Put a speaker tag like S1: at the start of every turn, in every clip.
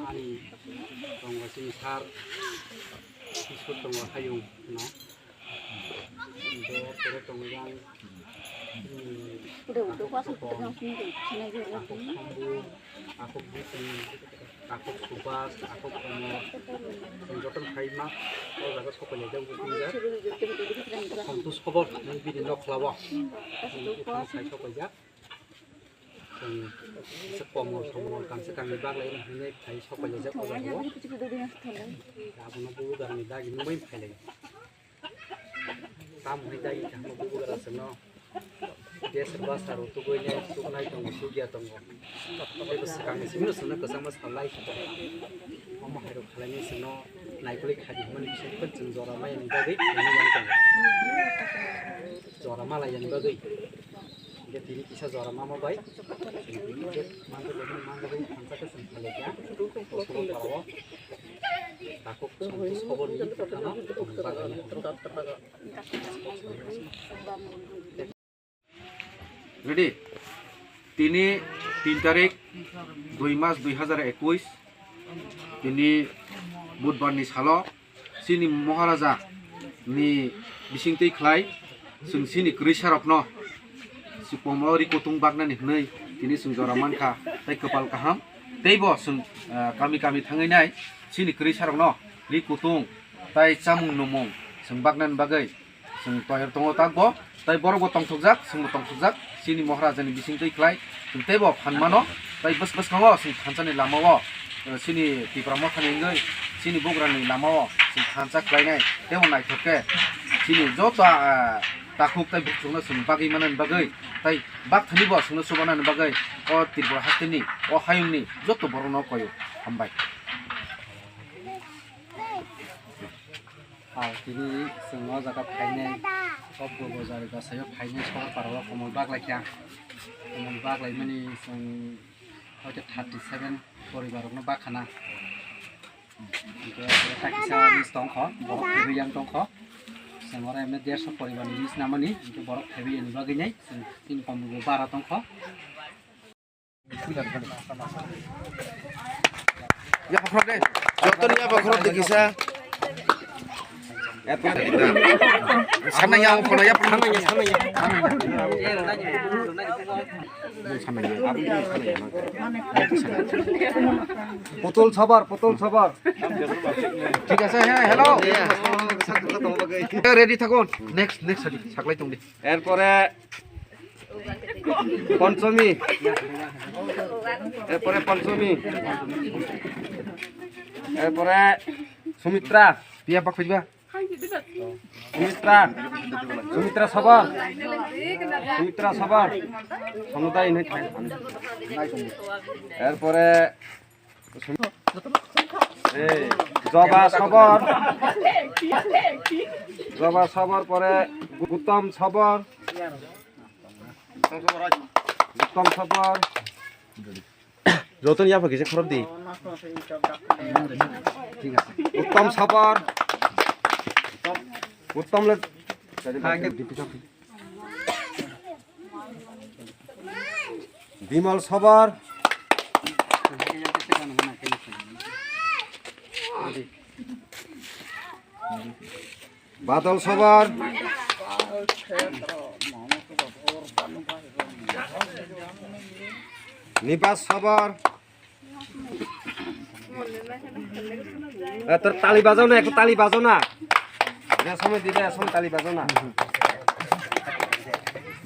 S1: ani tongo sini sar isut tongo hayung no do tere tongo yang
S2: udah kuasa yang sini
S1: aku kambu aku bikin aku subas aku kamu jodoh kaimak kalau jaga sekolah jauh tinggal kontus kabar nanti di nok lawa itu kai sekolah dan sepomor sepomor kan sekarang di bag lain ini kai sekolah jauh orang tua kamu nak buku dari daging main pilih kamu hidai kamu buku dari sana dia serba saru tu gue ni tu naik tunggu tu dia tunggu tapi sekarang ini semua sana kesana masalah lain mama harus kalian ini sana naik kulit haji mana bisa pun cendzora mah yang bagai ini yang tunggu zora malah yang bagai dia tini kisah zora mama baik mangga bagai angsa kesan kalian suruh tahu takut santus kobor ini karena
S3: Ready? Tini 3 tarik 2 Mac 2021 ini buধবার ni salo sini Maharaja ni bisingtei khlai sung sini krisarapno si pomori kutung bagna ni hnei tini sung jora mankha tai kepal kaham teibo sung kami thangai nai sini krisarapno li kutung tai chamung numung sung bagnan bagai sung toyer tongo takbo tai borok tongthokjak sung tongthokjak sini Maharaja ni bisingtei khlai sung teibo phanmano tai bus kango sung phanchani lamao sini tipramo thanengai sini bograni lamao sing phancha khlainai tebo naithokke sini joto takuk tai bukchungna sung bagi manan bagai tai bak thanibo sungna subanan bagai o tirbo hastini o hayungni joto borono koyo hambai
S1: tini semua jaga fainai सब बजार गासैबो finance खबर पारवा कमल बाग लाखिया कमल बाग लाइ माने जों हयতো 37 परिबारनो बाखाना ताकिसा list दंख बरफ Fabian दंख जों array मे 150 परिबारनि list नामानि बरफ फेबियानि बागैनाय जों तीन कमबो बारा दंख
S3: ya bakhro de joton ya bakhro de kisa sana yang kono ya
S4: পুতুল সবার
S3: ঠিক আছে হ্যাঁ হ্যালো রেডি থাকুন নেক্সট সাকলাই তুমি
S4: এরপরে পঞ্চমী এরপরে সুমিত্রা
S3: বিয়া পাক ফিরবা
S4: সুমিত্রা সবার সমুদায় এরপরে জবা সবর পরে উত্তম সবর
S3: যতন ইয়া পাকিছে খরব দি
S4: ঠিক আছে উত্তম সবর উত্তম বিমল সবর বাদল সবর নিবাস সবর তোর তালি বাজাও না একটু তালি বাজাও না সময় দিবে সময় তালি বাজাও না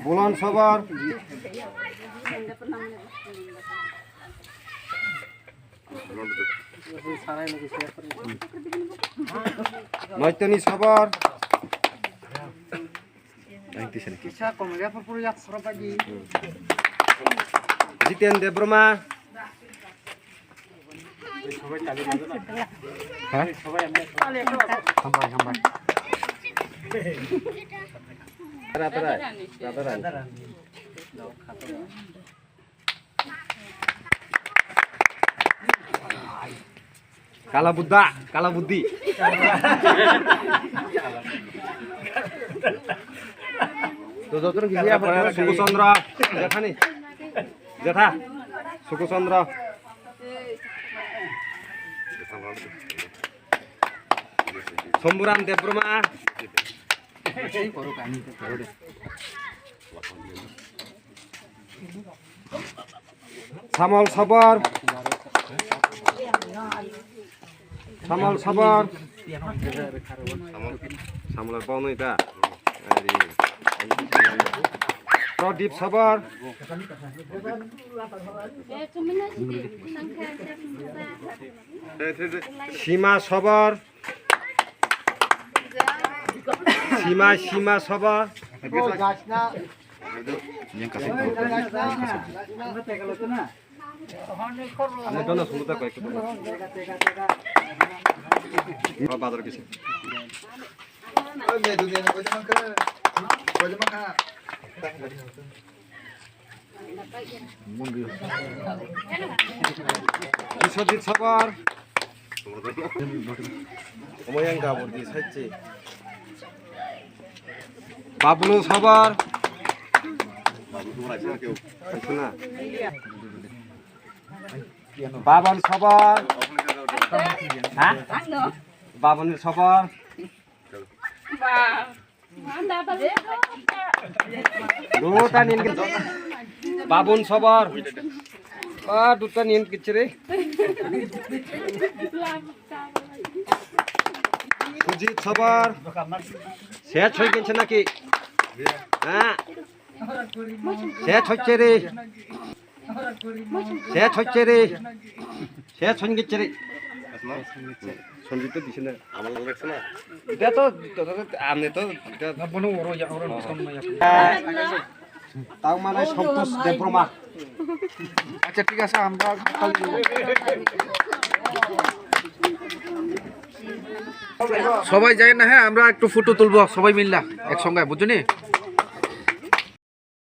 S4: বুলন সবর নৈতনী সবর জিতেন দেববর্মা কালা বুদ্ধি তো যতন কি সুকুচন্দ্র জেঠা সুকুচন্দ্র শম্ভুরাম দেববর্মা শ্যামল সবর শ্যামলের পাওয়া এটা প্রদীপ সবর সীমা সবর সীমা সবর বাজার কিছু বিশ্বজিৎ সবর বাবলু সবর বাবন সবর বাবনের সবর বাবন সবর দুটা নিয়ে কিচ্ছে রে সুজিত সবর শেষ হয়ে গেছে নাকি হ্যাঁ শেষ হচ্ছে রে শেষ হয়ে গেছে রে সঞ্জিত দিছে না এটা তো আমি তো তাও মানে সন্তোষ দেববর্মা
S3: আচ্ছা ঠিক আছে আমরা সবাই যাই না, হ্যাঁ আমরা একটু ফটো তুলবো সবাই মিললা একসঙ্গে, বুঝলি?